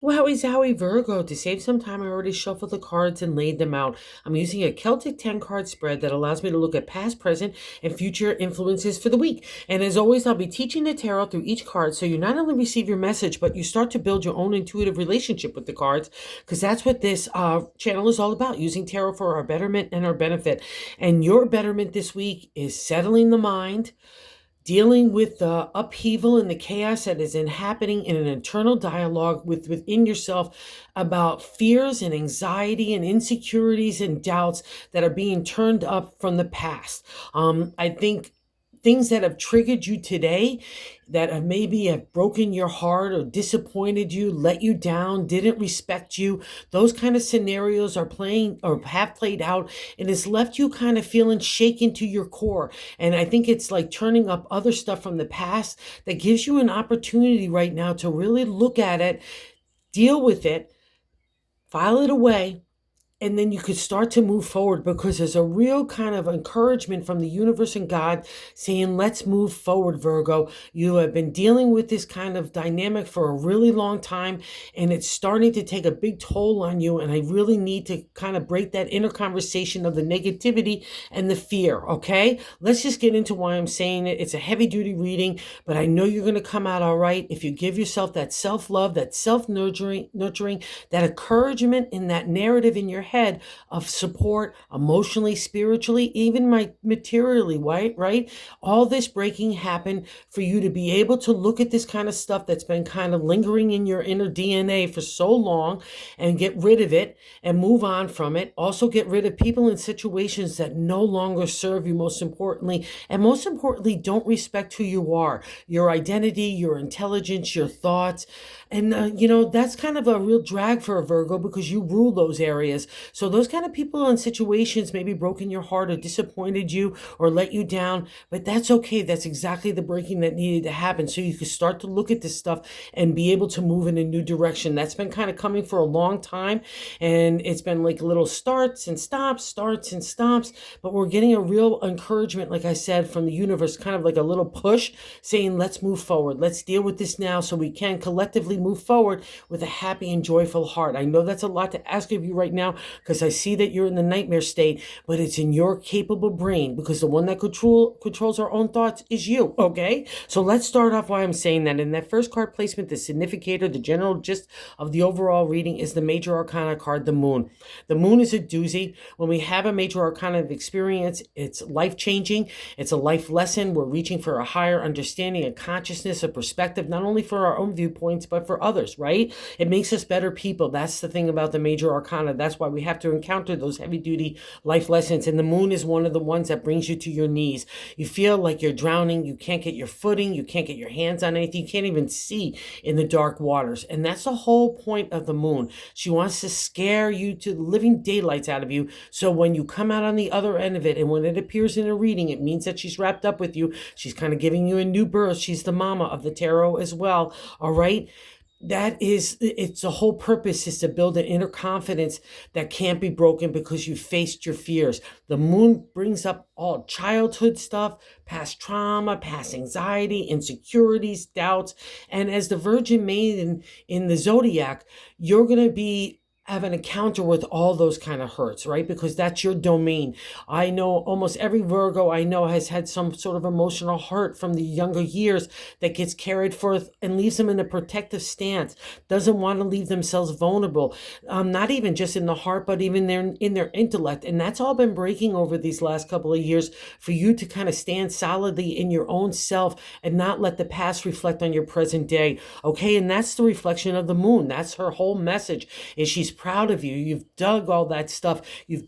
Wowie zowie Virgo. To save some time, I already shuffled the cards and laid them out. I'm using a Celtic 10 card spread that allows me to look at past, present, and future influences for the week. And as always, I'll be teaching the tarot through each card so you not only receive your message, but you start to build your own intuitive relationship with the cards, because that's what this channel is all about, using tarot for our betterment and our benefit. And your betterment this week is settling the mind, dealing with the upheaval and the chaos that is happening in an internal dialogue within yourself about fears and anxiety and insecurities and doubts that are being turned up from the past. I think things that have triggered you today, that have maybe have broken your heart or disappointed you, let you down, didn't respect you, those kind of scenarios are playing or have played out, and it's left you kind of feeling shaken to your core. And I think it's like turning up other stuff from the past that gives you an opportunity right now to really look at it, deal with it, file it away, and then you could start to move forward, because there's a real kind of encouragement from the universe and God saying, let's move forward, Virgo. You have been dealing with this kind of dynamic for a really long time, and it's starting to take a big toll on you. And I really need to kind of break that inner conversation of the negativity and the fear. Okay, let's just get into why I'm saying it. It's a heavy duty reading, but I know you're going to come out all right if you give yourself that self-love, that self-nurturing, that encouragement in that narrative in your head of support emotionally, spiritually, even materially, right? All this breaking happened for you to be able to look at this kind of stuff that's been kind of lingering in your inner DNA for so long and get rid of it and move on from it. Also get rid of people and situations that no longer serve you, most importantly, and most importantly, don't respect who you are, your identity, your intelligence, your thoughts. And, that's kind of a real drag for a Virgo, because you rule those areas. So those kind of people and situations maybe broken your heart or disappointed you or let you down, but that's okay. That's exactly the breaking that needed to happen. So you could start to look at this stuff and be able to move in a new direction. That's been kind of coming for a long time. And it's been like little starts and stops, but we're getting a real encouragement, like I said, from the universe, kind of like a little push saying, let's move forward. Let's deal with this now so we can collectively move forward with a happy and joyful heart. I know that's a lot to ask of you right now, because I see that you're in the nightmare state, but it's in your capable brain, because the one that controls our own thoughts is you, okay? So let's start off why I'm saying that. In that first card placement, the significator, the general gist of the overall reading is the major arcana card, the moon. The moon is a doozy. When we have a major arcana experience, it's life-changing. It's a life lesson. We're reaching for a higher understanding, a consciousness, a perspective, not only for our own viewpoints, but for others, right? It makes us better people. That's the thing about the major arcana. That's why we have to encounter those heavy-duty life lessons. And the moon is one of the ones that brings you to your knees. You feel like you're drowning. You can't get your footing. You can't get your hands on anything. You can't even see in the dark waters. And that's the whole point of the moon. She wants to scare you to the living daylights out of you. So when you come out on the other end of it, and when it appears in a reading, it means that she's wrapped up with you. She's kind of giving you a new birth. She's the mama of the tarot as well. All right. It's the whole purpose is to build an inner confidence that can't be broken because you faced your fears. The moon brings up all childhood stuff, past trauma, past anxiety, insecurities, doubts. And as the Virgin Maiden in the Zodiac, you're going to have an encounter with all those kind of hurts, right? Because that's your domain. I know almost every Virgo I know has had some sort of emotional hurt from the younger years that gets carried forth and leaves them in a protective stance, doesn't want to leave themselves vulnerable, not even just in the heart, but even in their intellect. And that's all been breaking over these last couple of years for you to kind of stand solidly in your own self and not let the past reflect on your present day, okay? And that's the reflection of the moon. That's her whole message, is she's proud of you. You've dug all that stuff. You've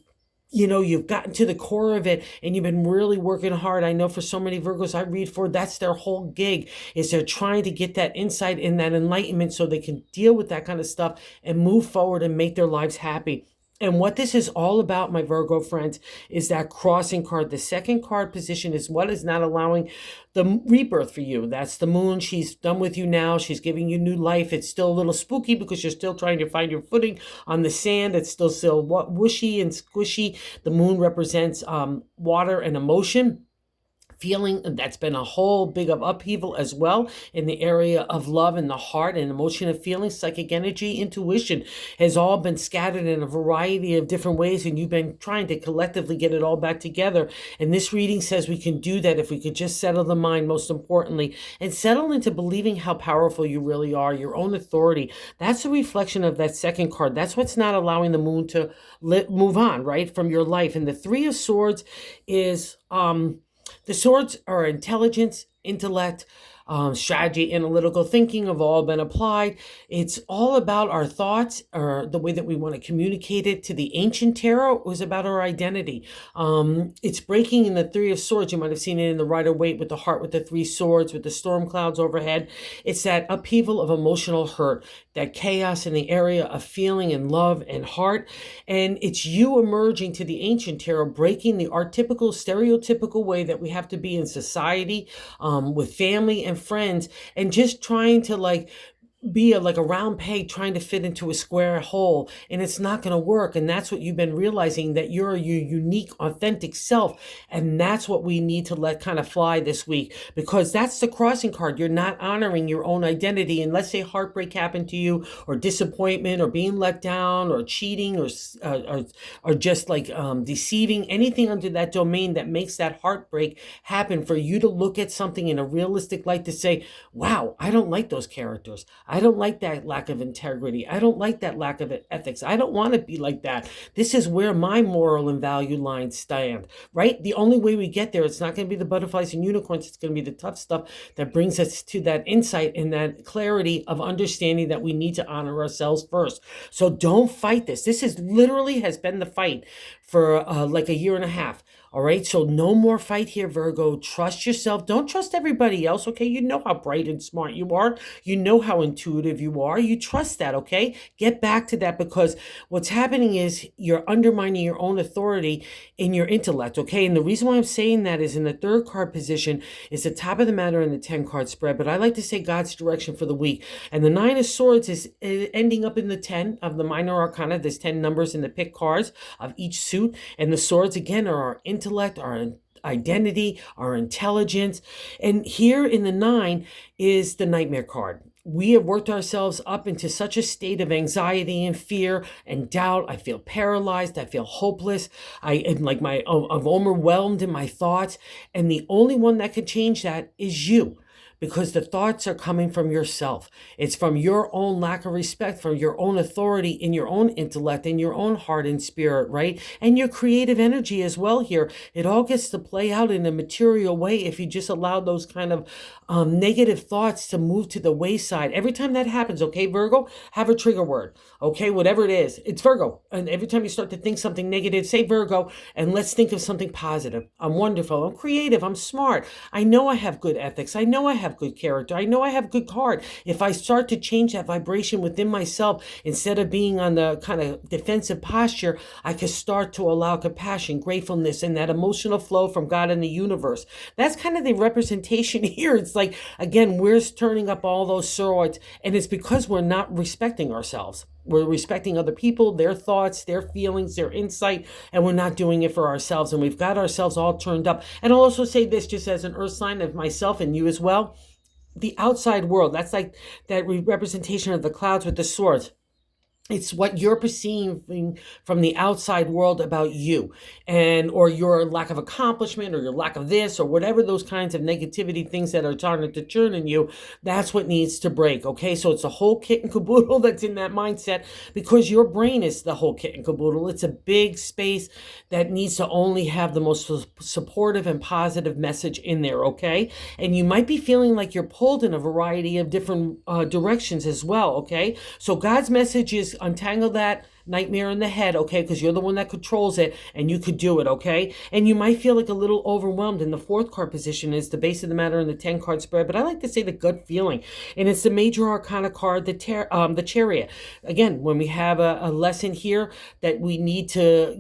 gotten to the core of it, and you've been really working hard. I know for so many Virgos I read for, that's their whole gig, is they're trying to get that insight and that enlightenment so they can deal with that kind of stuff and move forward and make their lives happy. And what this is all about, my Virgo friends, is that crossing card. The second card position is what is not allowing the rebirth for you. That's the moon. She's done with you now. She's giving you new life. It's still a little spooky because you're still trying to find your footing on the sand. It's still whooshy and squishy. The moon represents water and emotion. feeling. That's been a whole big of upheaval as well in the area of love and the heart and emotion and feelings. Psychic energy, intuition has all been scattered in a variety of different ways, and you've been trying to collectively get it all back together. And this reading says we can do that if we could just settle the mind, most importantly, and settle into believing how powerful you really are, your own authority. That's a reflection of that second card. That's what's not allowing the moon to move on, right, from your life. And the Three of Swords is the swords are intelligence, intellect, strategy, analytical thinking have all been applied. It's all about our thoughts, or the way that we want to communicate it. To the ancient tarot, it was about our identity. It's breaking in the Three of Swords. You might have seen it in the Rider-Waite with the heart with the three swords, with the storm clouds overhead. It's that upheaval of emotional hurt, that chaos in the area of feeling and love and heart. And it's you emerging to the ancient tarot, breaking the archetypical, stereotypical way that we have to be in society, with family and friends, and just trying to be like a round peg trying to fit into a square hole, and it's not going to work. And that's what you've been realizing, that you're your unique, authentic self. And that's what we need to let kind of fly this week, because that's the crossing card. You're not honoring your own identity. And let's say heartbreak happened to you, or disappointment, or being let down, or cheating, or just deceiving, anything under that domain that makes that heartbreak happen, for you to look at something in a realistic light, to say, wow, I don't like those characters. I don't like that lack of integrity. I don't like that lack of ethics. I don't want to be like that. This is where my moral and value lines stand, right? The only way we get there, it's not going to be the butterflies and unicorns. It's going to be the tough stuff that brings us to that insight and that clarity of understanding that we need to honor ourselves first. So don't fight this. This is literally has been the fight for like a year and a half. All right, so no more fight here, Virgo. Trust yourself. Don't trust everybody else, okay? You know how bright and smart you are. You know how intuitive you are. You trust that, okay? Get back to that, because what's happening is you're undermining your own authority in your intellect, okay? And the reason why I'm saying that is in the third card position is the top of the matter in the 10-card spread, but I like to say God's direction for the week. And the Nine of Swords is ending up in the 10 of the minor arcana. There's 10 numbers in the pick cards of each suit. And the swords, again, are our intellect, our identity, our intelligence. And here in the 9 is the nightmare card. We have worked ourselves up into such a state of anxiety and fear and doubt. I feel paralyzed. I feel hopeless. I am I'm overwhelmed in my thoughts. And the only one that can change that is you. Because the thoughts are coming from yourself. It's from your own lack of respect, from your own authority in your own intellect, in your own heart and spirit, right? And your creative energy as well here. It all gets to play out in a material way if you just allow those kind of negative thoughts to move to the wayside. Every time that happens, okay, Virgo, have a trigger word, okay, whatever it is. It's Virgo. And every time you start to think something negative, say Virgo, and let's think of something positive. I'm wonderful. I'm creative. I'm smart. I know I have good ethics. I know I have good character. I know I have good heart. If I start to change that vibration within myself, instead of being on the kind of defensive posture, I can start to allow compassion, gratefulness, and that emotional flow from God and the universe. That's kind of the representation here. It's like, again, we're turning up all those swords, and it's because we're not respecting ourselves. We're respecting other people, their thoughts, their feelings, their insight, and we're not doing it for ourselves. And we've got ourselves all turned up. And I'll also say this just as an earth sign of myself and you as well. The outside world, that's like that representation of the clouds with the swords. It's what you're perceiving from the outside world about you, and or your lack of accomplishment, or your lack of this, or whatever those kinds of negativity things that are starting to churn in you. That's what needs to break. Okay, so it's a whole kit and caboodle that's in that mindset, because your brain is the whole kit and caboodle. It's a big space that needs to only have the most supportive and positive message in there. Okay, and you might be feeling like you're pulled in a variety of different directions as well. Okay, so God's message is untangle that nightmare in the head, okay, because you're the one that controls it, and you could do it, okay? And you might feel like a little overwhelmed. And the fourth card position is the base of the matter in the 10-card spread, but I like to say the gut feeling, and it's the major arcana card, the chariot. Again, when we have a lesson here that we need to,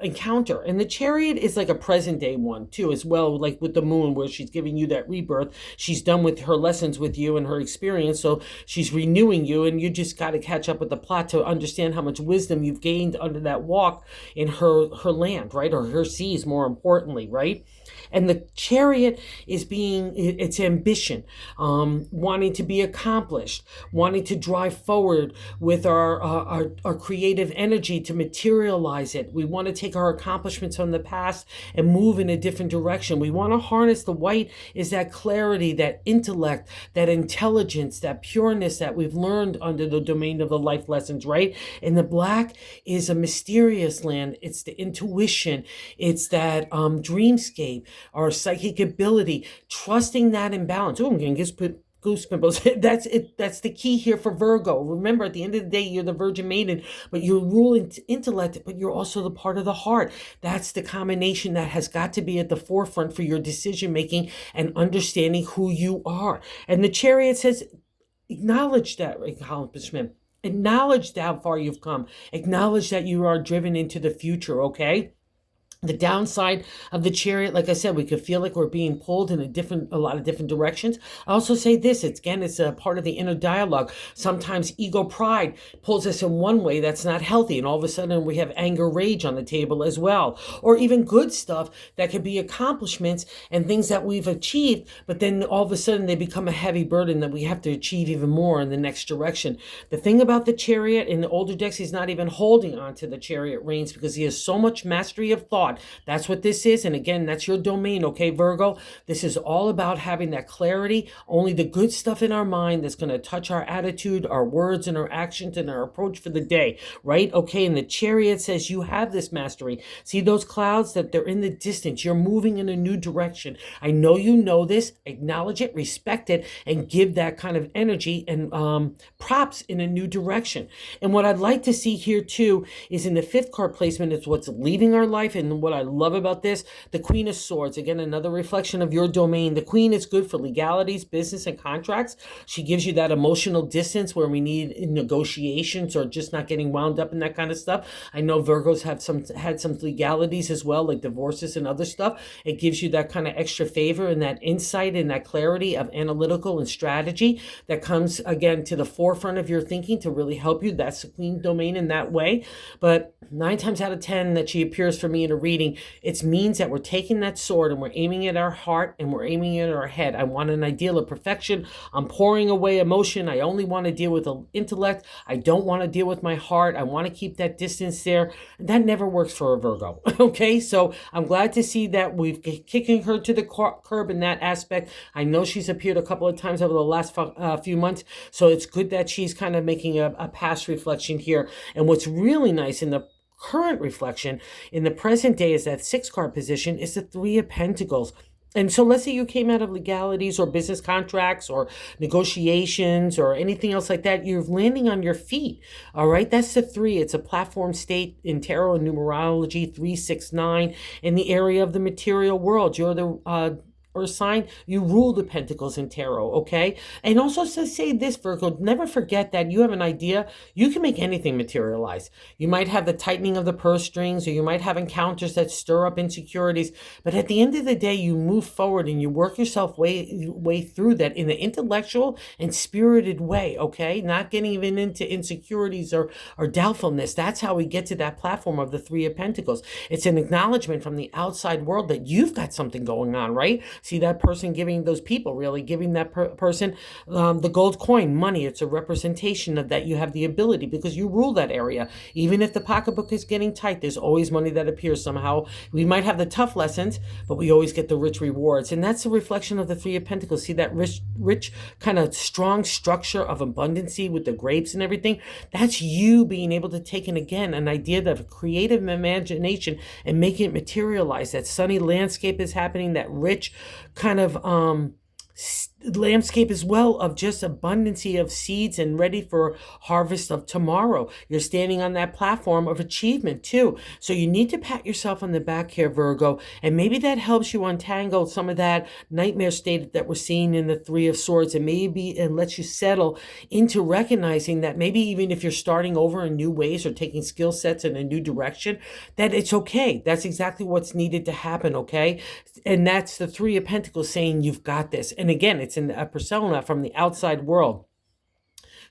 encounter, and the chariot is like a present day one too, as well, like with the moon, where she's giving you that rebirth. She's done with her lessons with you and her experience, so she's renewing you, and you just got to catch up with the plot to understand how much wisdom you've gained under that walk in her land, right? Or her seas, more importantly, right? And the Chariot is it's ambition, wanting to be accomplished, wanting to drive forward with our creative energy to materialize it. We want to take our accomplishments from the past and move in a different direction. We want to harness the white is that clarity, that intellect, that intelligence, that pureness that we've learned under the domain of the life lessons, right? And the black is a mysterious land. It's the intuition. It's that dreamscape, our psychic ability, trusting that imbalance. Oh, I'm going to just put goosebumps. That's it. That's the key here for Virgo. Remember, at the end of the day, you're the Virgin Maiden, but you're ruling intellect, but you're also the part of the heart. That's the combination that has got to be at the forefront for your decision making and understanding who you are. And the Chariot says, acknowledge that accomplishment. Acknowledge how far you've come. Acknowledge that you are driven into the future, okay? The downside of the Chariot, like I said, we could feel like we're being pulled in a lot of different directions. I also say this, it's a part of the inner dialogue. Sometimes ego pride pulls us in one way that's not healthy, and all of a sudden we have anger, rage on the table as well. Or even good stuff that could be accomplishments and things that we've achieved, but then all of a sudden they become a heavy burden that we have to achieve even more in the next direction. The thing about the Chariot in the older decks, he's not even holding on to the Chariot reins because he has so much mastery of thought. That's what this is. And again, that's your domain, okay, Virgo? This is all about having that clarity, only the good stuff in our mind that's going to touch our attitude, our words, and our actions, and our approach for the day, right? Okay, and the Chariot says you have this mastery. See those clouds, that they're in the distance. You're moving in a new direction. I know you know this. Acknowledge it, respect it, and give that kind of energy and props in a new direction. And what I'd like to see here, too, is in the 5th card placement, it's what's leaving our life. And what I love about this, the Queen of Swords, again, another reflection of your domain. The Queen is good for legalities, business, and contracts. She gives you that emotional distance where we need negotiations or just not getting wound up in that kind of stuff. I know Virgos had some legalities as well, like divorces and other stuff. It gives you that kind of extra favor and that insight and that clarity of analytical and strategy that comes, again, to the forefront of your thinking to really help you. That's the Queen domain in that way. But 9 times out of 10 that she appears for me in a reading, it means that we're taking that sword and we're aiming at our heart and we're aiming at our head. I want an ideal of perfection. I'm pouring away emotion. I only want to deal with the intellect. I don't want to deal with my heart. I want to keep that distance there. That never works for a Virgo. Okay, so I'm glad to see that we've kicking her to the curb in that aspect. I know she's appeared a couple of times over the last few months, so it's good that she's kind of making a past reflection here. And what's really nice in the current reflection in the present day is that 6 card position is the 3 of Pentacles. And so let's say you came out of legalities or business contracts or negotiations or anything else like that. You're landing on your feet. All right. That's the 3. It's a platform state in tarot and numerology, 369 in the area of the material world. You're the or sign, you rule the Pentacles in tarot, okay? And also to say this, Virgo, never forget that you have an idea, you can make anything materialize. You might have the tightening of the purse strings, or you might have encounters that stir up insecurities, but at the end of the day, you move forward and you work yourself way through that in an intellectual and spirited way, okay? Not getting even into insecurities or doubtfulness. That's how we get to that platform of the 3 of Pentacles. It's an acknowledgement from the outside world that you've got something going on, right? See that person giving those people, really giving that person the gold coin, money. It's a representation of that you have the ability because you rule that area. Even if the pocketbook is getting tight, there's always money that appears somehow. We might have the tough lessons, but we always get the rich rewards. And that's a reflection of the 3 of Pentacles. See that rich kind of strong structure of abundancy with the grapes and everything? That's you being able to take in, again, an idea of creative imagination and making it materialize. That sunny landscape is happening, that rich kind of landscape as well of just abundancy of seeds and ready for harvest of tomorrow. You're standing on that platform of achievement too. So you need to pat yourself on the back here, Virgo, and maybe that helps you untangle some of that nightmare state that we're seeing in the 3 of Swords, and maybe it lets you settle into recognizing that maybe even if you're starting over in new ways or taking skill sets in a new direction, that it's okay. That's exactly what's needed to happen, okay? And that's the 3 of Pentacles saying you've got this. And again, it's in a persona from the outside world.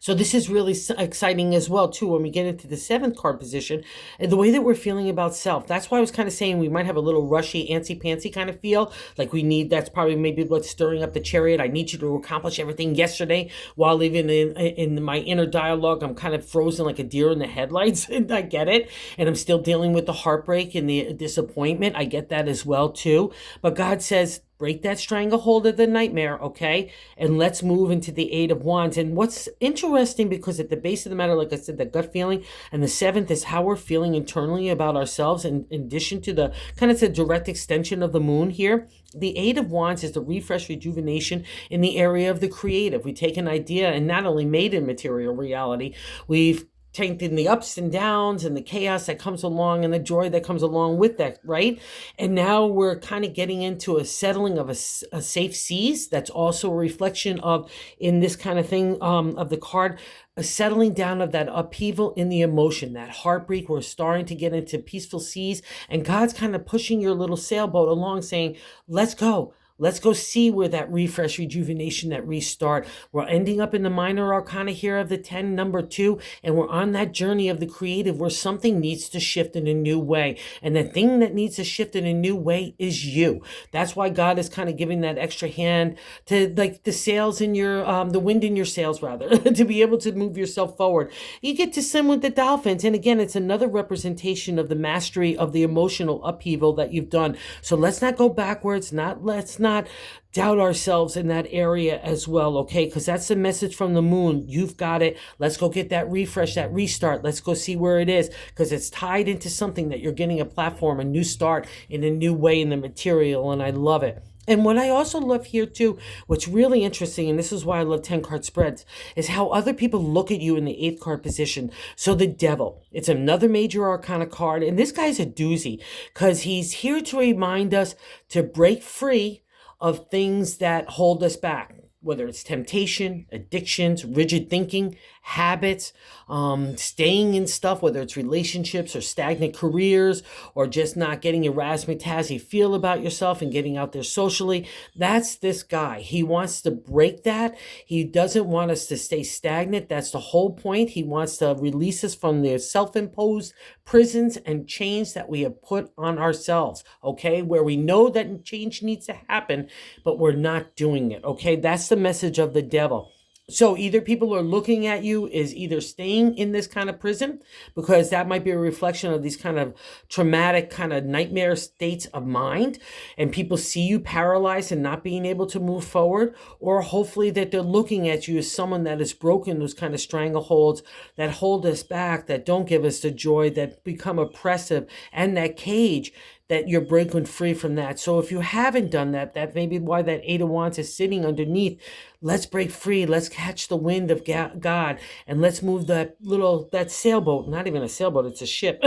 So this is really exciting as well, too, when we get into the seventh card position and the way that we're feeling about self. That's why I was kind of saying we might have a little rushy, antsy-pantsy kind of feel. Like we need, that's probably maybe what's stirring up the chariot. I need you to accomplish everything yesterday, while even in my inner dialogue, I'm kind of frozen like a deer in the headlights. And I get it. And I'm still dealing with the heartbreak and the disappointment. I get that as well, too. But God says, break that stranglehold of the nightmare, okay? And let's move into the Eight of Wands. And what's interesting, because at the base of the matter, like I said, the gut feeling, and the seventh is how we're feeling internally about ourselves, in addition to the kind of the direct extension of the moon here. The Eight of Wands is the refresh, rejuvenation in the area of the creative. We take an idea and not only made in material reality, we've taken the ups and downs and the chaos that comes along and the joy that comes along with that, right? And now we're kind of getting into a settling of a safe seas. That's also a reflection of, in this kind of thing, of the card, a settling down of that upheaval in the emotion, that heartbreak. We're starting to get into peaceful seas, and God's kind of pushing your little sailboat along, saying, let's go. Let's go see where that refresh, rejuvenation, that restart. We're ending up in the minor arcana here of the 10, number 2, and we're on that journey of the creative where something needs to shift in a new way. And the thing that needs to shift in a new way is you. That's why God is kind of giving that extra hand to, like, the sails in your, the wind in your sails, rather, to be able to move yourself forward. You get to swim with the dolphins. And again, it's another representation of the mastery of the emotional upheaval that you've done. So let's not go backwards. Let's not doubt ourselves in that area as well, okay? Because that's the message from the moon. You've got it. Let's go get that refresh, that restart. Let's go see where it is, because it's tied into something that you're getting a platform, a new start in a new way in the material, and I love it. And what I also love here too, what's really interesting, and this is why I love 10 card spreads, is how other people look at you in the 8th card position. So the Devil, it's another major arcana card, and this guy's a doozy, because he's here to remind us to break free of things that hold us back, whether it's temptation, addictions, rigid thinking, habits, staying in stuff, whether it's relationships or stagnant careers, or just not getting your razzmatazz you feel about yourself and getting out there socially. That's this guy. He wants to break that. He doesn't want us to stay stagnant. That's the whole point. He wants to release us from the self-imposed prisons and chains that we have put on ourselves, okay? Where we know that change needs to happen, but we're not doing it, okay? That's the message of the Devil. So either people are looking at you as either staying in this kind of prison, because that might be a reflection of these kind of traumatic kind of nightmare states of mind, and people see you paralyzed and not being able to move forward, or hopefully that they're looking at you as someone that has broken those kind of strangleholds that hold us back, that don't give us the joy, that become oppressive, and that cage that you're breaking free from that. So if you haven't done that, that may be why that 8 of Wands is sitting underneath. Let's break free. Let's catch the wind of God, and let's move that sailboat, not even a sailboat, it's a ship.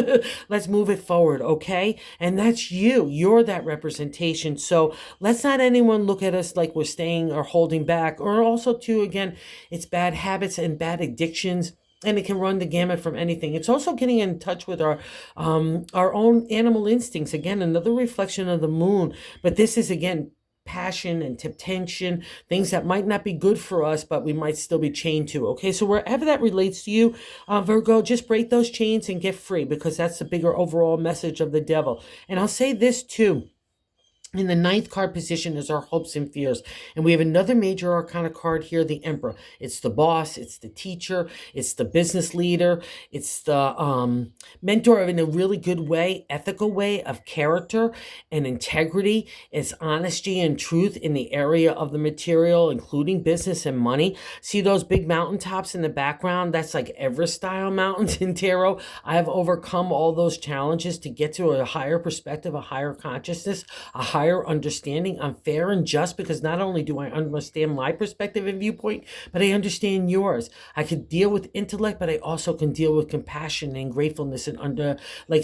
Let's move it forward, okay? And that's you. You're that representation. So let's not anyone look at us like we're staying or holding back. Or also, too, again, it's bad habits and bad addictions. And it can run the gamut from anything. It's also getting in touch with our own animal instincts. Again, another reflection of the moon. But this is, again, passion and temptation, things that might not be good for us, but we might still be chained to. Okay, so wherever that relates to you, Virgo, just break those chains and get free, because that's the bigger overall message of the Devil. And I'll say this too. In the 9th card position is our hopes and fears. And we have another major arcana card here, the Emperor. It's the boss, it's the teacher, it's the business leader, it's the mentor in a really good way, ethical way of character and integrity. It's honesty and truth in the area of the material, including business and money. See those big mountaintops in the background? That's like Everest-style mountains in tarot. I have overcome all those challenges to get to a higher perspective, a higher consciousness, a higher understanding. I'm fair and just, because not only do I understand my perspective and viewpoint, but I understand yours. I could deal with intellect, but I also can deal with compassion and gratefulness and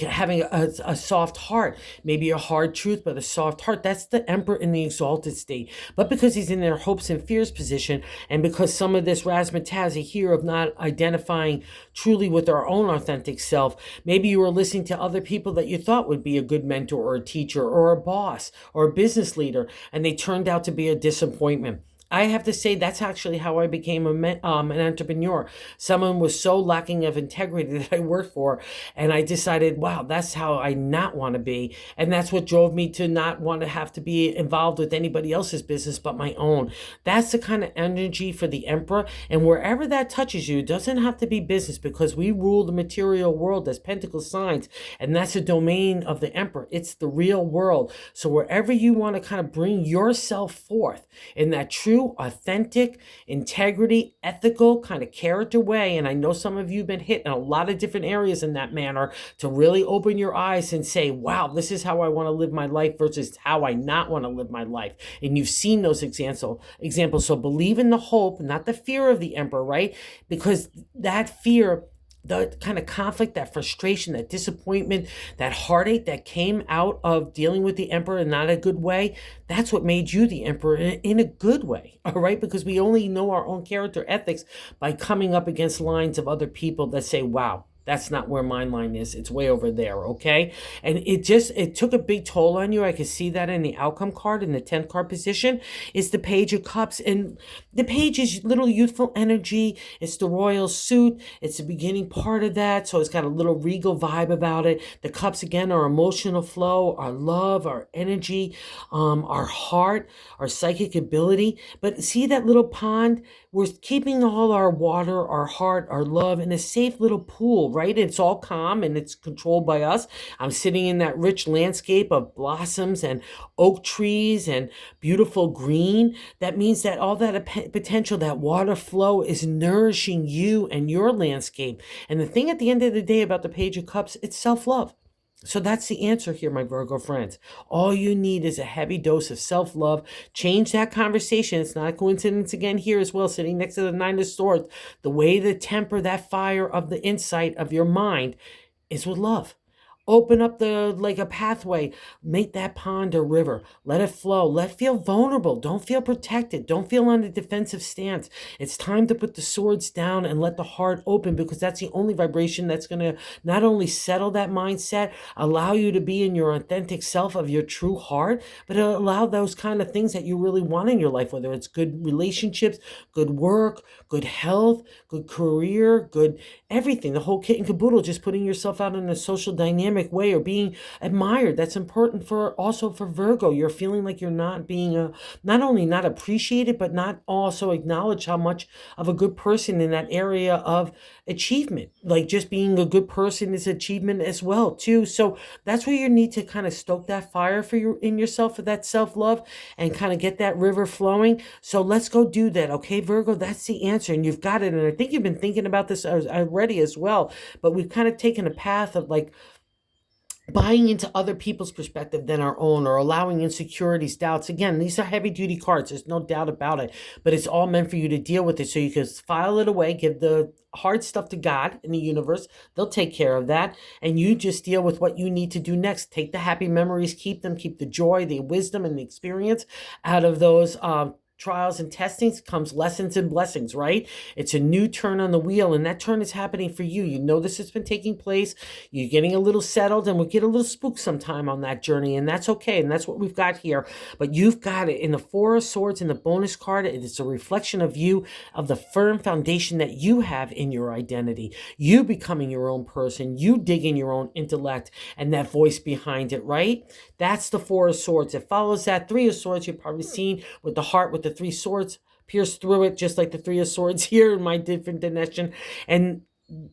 having a soft heart. Maybe a hard truth, but a soft heart. That's the Emperor in the exalted state. But because he's in their hopes and fears position, and because some of this razzmatazz here of not identifying truly with our own authentic self, maybe you were listening to other people that you thought would be a good mentor or a teacher or a boss or a business leader, and they turned out to be a disappointment. I have to say that's actually how I became an entrepreneur. Someone was so lacking of integrity that I worked for, and I decided, wow, that's how I not want to be, and that's what drove me to not want to have to be involved with anybody else's business but my own. That's the kind of energy for the Emperor, and wherever that touches you, it doesn't have to be business because we rule the material world as pentacle signs, and that's a domain of the Emperor. It's the real world. So wherever you want to kind of bring yourself forth in that true, authentic, integrity, ethical kind of character way. And I know some of you have been hit in a lot of different areas in that manner to really open your eyes and say, wow, this is how I want to live my life versus how I not want to live my life. And you've seen those examples. So believe in the hope, not the fear of the Emperor, right? Because that fear, the kind of conflict, that frustration, that disappointment, that heartache that came out of dealing with the Emperor in not a good way, that's what made you the Emperor in a good way, all right? Because we only know our own character ethics by coming up against lines of other people that say, wow, that's not where my line is. It's way over there, okay? And it took a big toll on you. I could see that in the outcome card in the 10th card position. Is the Page of Cups. And the Page is little youthful energy. It's the royal suit. It's the beginning part of that. So it's got a little regal vibe about it. The Cups, again, are emotional flow, our love, our energy, our heart, our psychic ability. But see that little pond? We're keeping all our water, our heart, our love in a safe little pool, right? It's all calm and it's controlled by us. I'm sitting in that rich landscape of blossoms and oak trees and beautiful green. That means that all that potential, that water flow is nourishing you and your landscape. And the thing at the end of the day about the Page of Cups, it's self-love. So that's the answer here, my Virgo friends. All you need is a heavy dose of self-love. Change that conversation. It's not a coincidence again here as well, sitting next to the Nine of Swords. The way to temper that fire of the insight of your mind is with love. Open up like a pathway. Make that pond a river. Let it flow. Let it feel vulnerable. Don't feel protected. Don't feel on a defensive stance. It's time to put the swords down and let the heart open, because that's the only vibration that's going to not only settle that mindset, allow you to be in your authentic self of your true heart, but it'll allow those kind of things that you really want in your life, whether it's good relationships, good work, good health, good career, good everything, the whole kit and caboodle, just putting yourself out in a social dynamic way or being admired. That's important for Virgo. You're feeling like you're not being not only not appreciated, but not also acknowledge how much of a good person in that area of achievement. Like just being a good person is achievement as well too. So that's where you need to kind of stoke that fire in yourself, for that self-love, and kind of get that river flowing. So let's go do that. Okay, Virgo, that's the answer. And you've got it. And I think you've been thinking about this already as well, but we've kind of taken a path of like buying into other people's perspective than our own, or allowing insecurities, doubts. Again, these are heavy duty cards. There's no doubt about it, but it's all meant for you to deal with it. So you can file it away, give the hard stuff to God in the universe. They'll take care of that. And you just deal with what you need to do next. Take the happy memories, keep them, keep the joy, the wisdom, and the experience out of those, trials and testings comes lessons and blessings, right? It's a new turn on the wheel, and that turn is happening for you. You know this has been taking place. You're getting a little settled, and we'll get a little spooked sometime on that journey, and that's okay, and that's what we've got here. But you've got it in the Four of Swords in the bonus card. It's a reflection of you, of the firm foundation that you have in your identity. You becoming your own person, you digging your own intellect, and that voice behind it, right? That's the Four of Swords. It follows that Three of Swords you've probably seen with the heart, with the three swords pierce through it, just like the Three of Swords here in my different dimension. And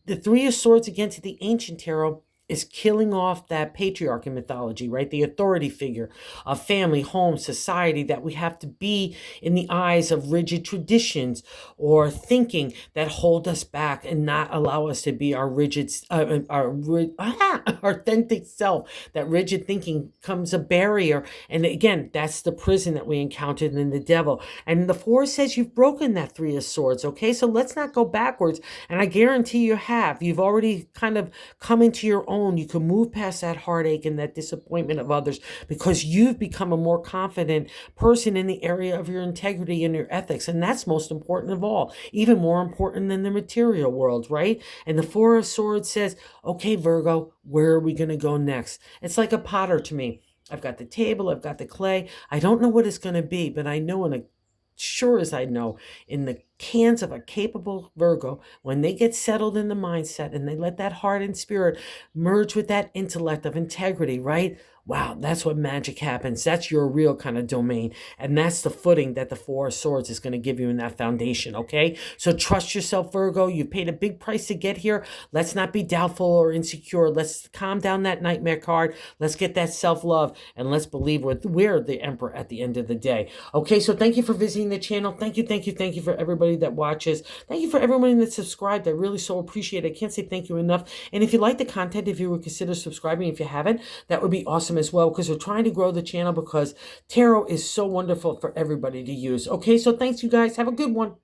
the Three of Swords, again, to the ancient tarot, is killing off that patriarch in mythology, right? The authority figure of family, home, society, that we have to be in the eyes of rigid traditions or thinking that hold us back and not allow us to be our authentic self. That rigid thinking comes a barrier. And again, that's the prison that we encountered in the devil. And the Four says you've broken that Three of Swords, okay? So let's not go backwards. And I guarantee you have. You've already kind of come into your own. You can move past that heartache and that disappointment of others, because you've become a more confident person in the area of your integrity and your ethics. And that's most important of all, even more important than the material world, right? And the Four of Swords says, okay, Virgo, where are we going to go next? It's like a potter to me. I've got the table, I've got the clay. I don't know what it's going to be, but I know in a sure as I know, in the hands of a capable Virgo, when they get settled in the mindset and they let that heart and spirit merge with that intellect of integrity, right? Wow, that's what magic happens. That's your real kind of domain. And that's the footing that the Four of Swords is going to give you in that foundation, okay? So trust yourself, Virgo. You paid a big price to get here. Let's not be doubtful or insecure. Let's calm down that nightmare card. Let's get that self-love, and let's believe we're the emperor at the end of the day. Okay, so thank you for visiting the channel. Thank you for everybody that watches. Thank you for everyone that subscribed. I really so appreciate it. I can't say thank you enough. And if you like the content, if you would consider subscribing, if you haven't, that would be awesome as well, because we're trying to grow the channel, because tarot is so wonderful for everybody to use. Okay, so thanks, you guys. Have a good one.